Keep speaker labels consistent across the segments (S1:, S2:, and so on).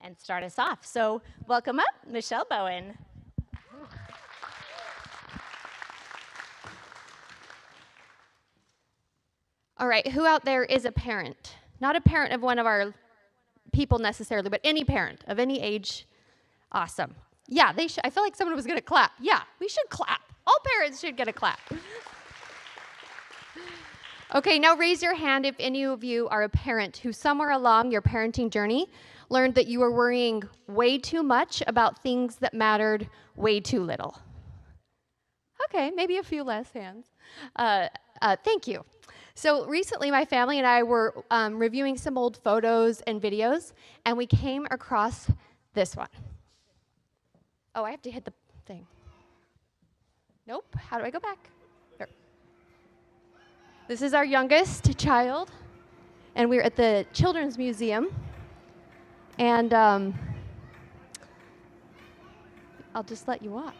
S1: and start us off. So welcome up, Michelle Bowen.
S2: All right, who out there is a parent? Not a parent of one of our people necessarily, but any parent of any age. Awesome. Yeah, they should. I feel like someone was going to clap. Yeah, we should clap. All parents should get a clap. Okay, now raise your hand if any of you are a parent who somewhere along your parenting journey learned that you were worrying way too much about things that mattered way too little. Okay, maybe a few less hands. Thank you. So recently, my family and I were reviewing some old photos and videos, and we came across this one. Oh, I have to hit the thing. Nope. How do I go back? There. This is our youngest child, and we're at the Children's Museum. And I'll just let you watch.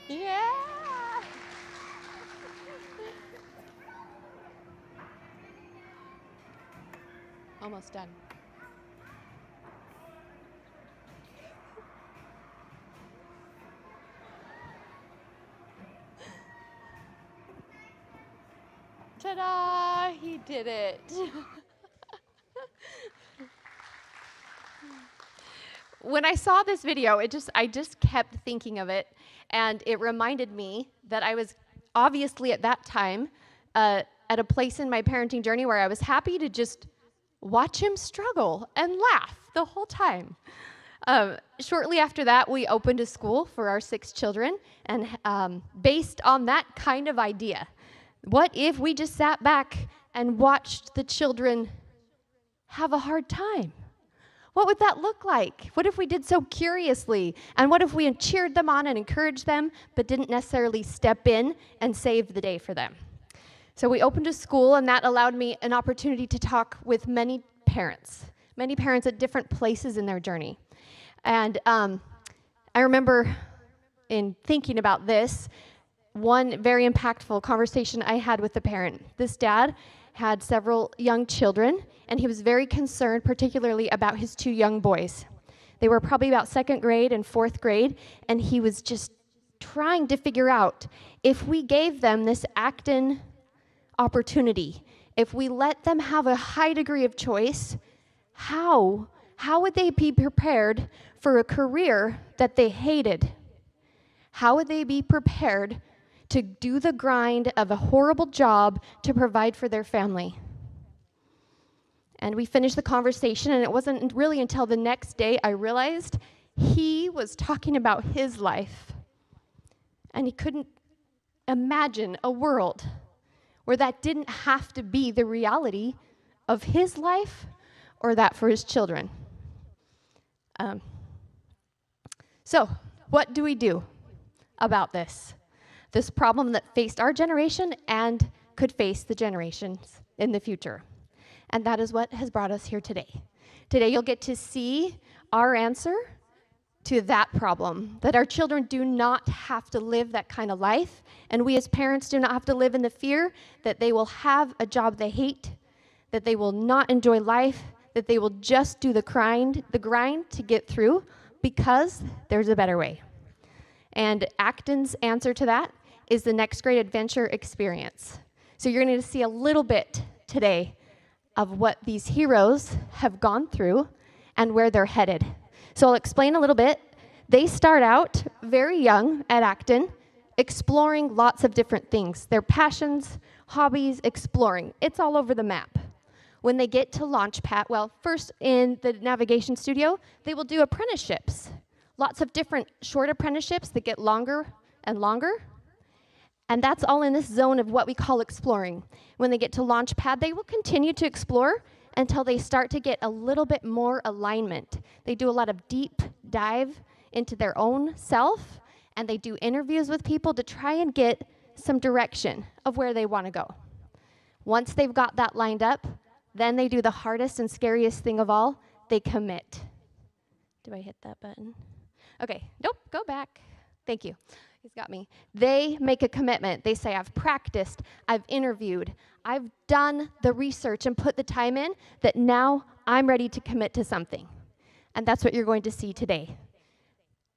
S2: Yeah. Almost done. Ta-da! He did it. When I saw this video, I just kept thinking of it, and it reminded me that I was obviously at that time at a place in my parenting journey where I was happy to just watch him struggle and laugh the whole time. Shortly after that, we opened a school for our 6 children, and based on that kind of idea, what if we just sat back and watched the children have a hard time? What would that look like? What if we did so curiously? And what if we cheered them on and encouraged them, but didn't necessarily step in and save the day for them? So we opened a school, and that allowed me an opportunity to talk with many parents at different places in their journey. And I remember in thinking about this, one very impactful conversation I had with a parent. This dad had several young children, and he was very concerned, particularly about his 2 young boys. They were probably about 2nd grade and 4th grade, and he was just trying to figure out if we gave them this Acton opportunity, if we let them have a high degree of choice, how would they be prepared for a career that they hated? How would they be prepared to do the grind of a horrible job to provide for their family? And we finished the conversation, and it wasn't really until the next day I realized he was talking about his life. And he couldn't imagine a world where that didn't have to be the reality of his life or that for his children. So, what do we do about this problem that faced our generation and could face the generations in the future? And that is what has brought us here today. Today you'll get to see our answer to that problem, that our children do not have to live that kind of life, and we as parents do not have to live in the fear that they will have a job they hate, that they will not enjoy life, that they will just do the grind to get through, because there's a better way. And Acton's answer to that is the Next Great Adventure experience. So you're going to see a little bit today of what these heroes have gone through and where they're headed. So I'll explain a little bit. They start out very young at Acton, exploring lots of different things. Their passions, hobbies, exploring. It's all over the map. When they get to Launchpad, well, first in the navigation studio, they will do apprenticeships. Lots of different short apprenticeships that get longer and longer. And that's all in this zone of what we call exploring. When they get to Launchpad, they will continue to explore until they start to get a little bit more alignment. They do a lot of deep dive into their own self and they do interviews with people to try and get some direction of where they want to go. Once they've got that lined up, then they do the hardest and scariest thing of all, they commit. Do I hit that button? Okay, nope, go back. Thank you. He's got me. They make a commitment. They say, I've practiced, I've interviewed, I've done the research and put the time in that now I'm ready to commit to something. And that's what you're going to see today.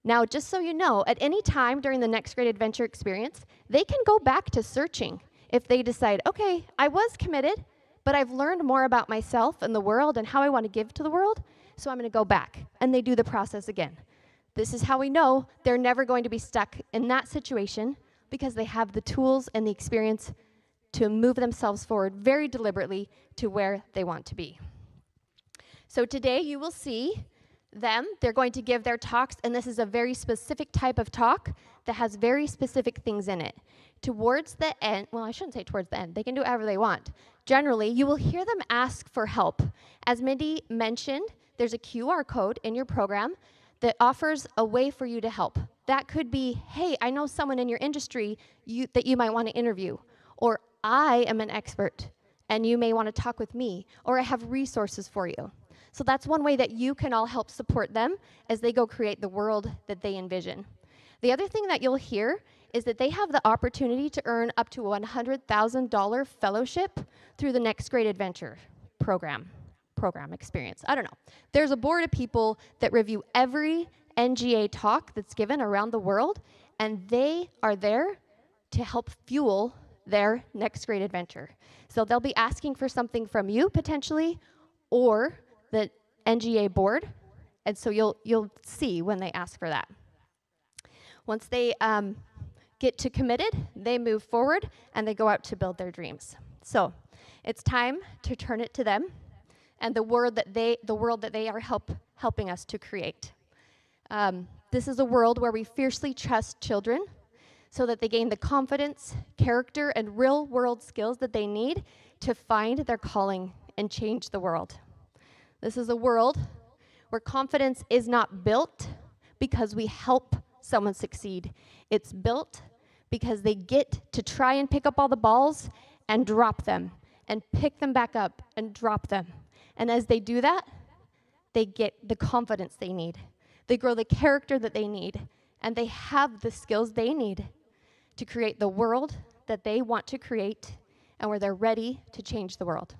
S2: Now, just so you know, at any time during the Next Great Adventure experience, they can go back to searching if they decide, okay, I was committed, but I've learned more about myself and the world and how I want to give to the world, so I'm going to go back. And they do the process again. This is how we know they're never going to be stuck in that situation because they have the tools and the experience to move themselves forward very deliberately to where they want to be. So today you will see them. They're going to give their talks, and this is a very specific type of talk that has very specific things in it. Towards the end, well, I shouldn't say towards the end. They can do whatever they want. Generally, you will hear them ask for help. As Mindy mentioned, there's a QR code in your program that offers a way for you to help. That could be, hey, I know someone in your industry that you might want to interview, or I am an expert and you may want to talk with me, or I have resources for you. So that's one way that you can all help support them as they go create the world that they envision. The other thing that you'll hear is that they have the opportunity to earn up to a $100,000 fellowship through the Next Great Adventure program experience. I don't know. There's a board of people that review every NGA talk that's given around the world, and they are there to help fuel their next great adventure. So they'll be asking for something from you potentially, or the NGA board, and so you'll see when they ask for that. Once they get to committed, they move forward and they go out to build their dreams. So it's time to turn it to them and the world that they are helping us to create. This is a world where we fiercely trust children so that they gain the confidence, character, and real-world skills that they need to find their calling and change the world. This is a world where confidence is not built because we help someone succeed. It's built because they get to try and pick up all the balls and drop them, and pick them back up and drop them. And as they do that, they get the confidence they need. They grow the character that they need, and they have the skills they need to create the world that they want to create and where they're ready to change the world.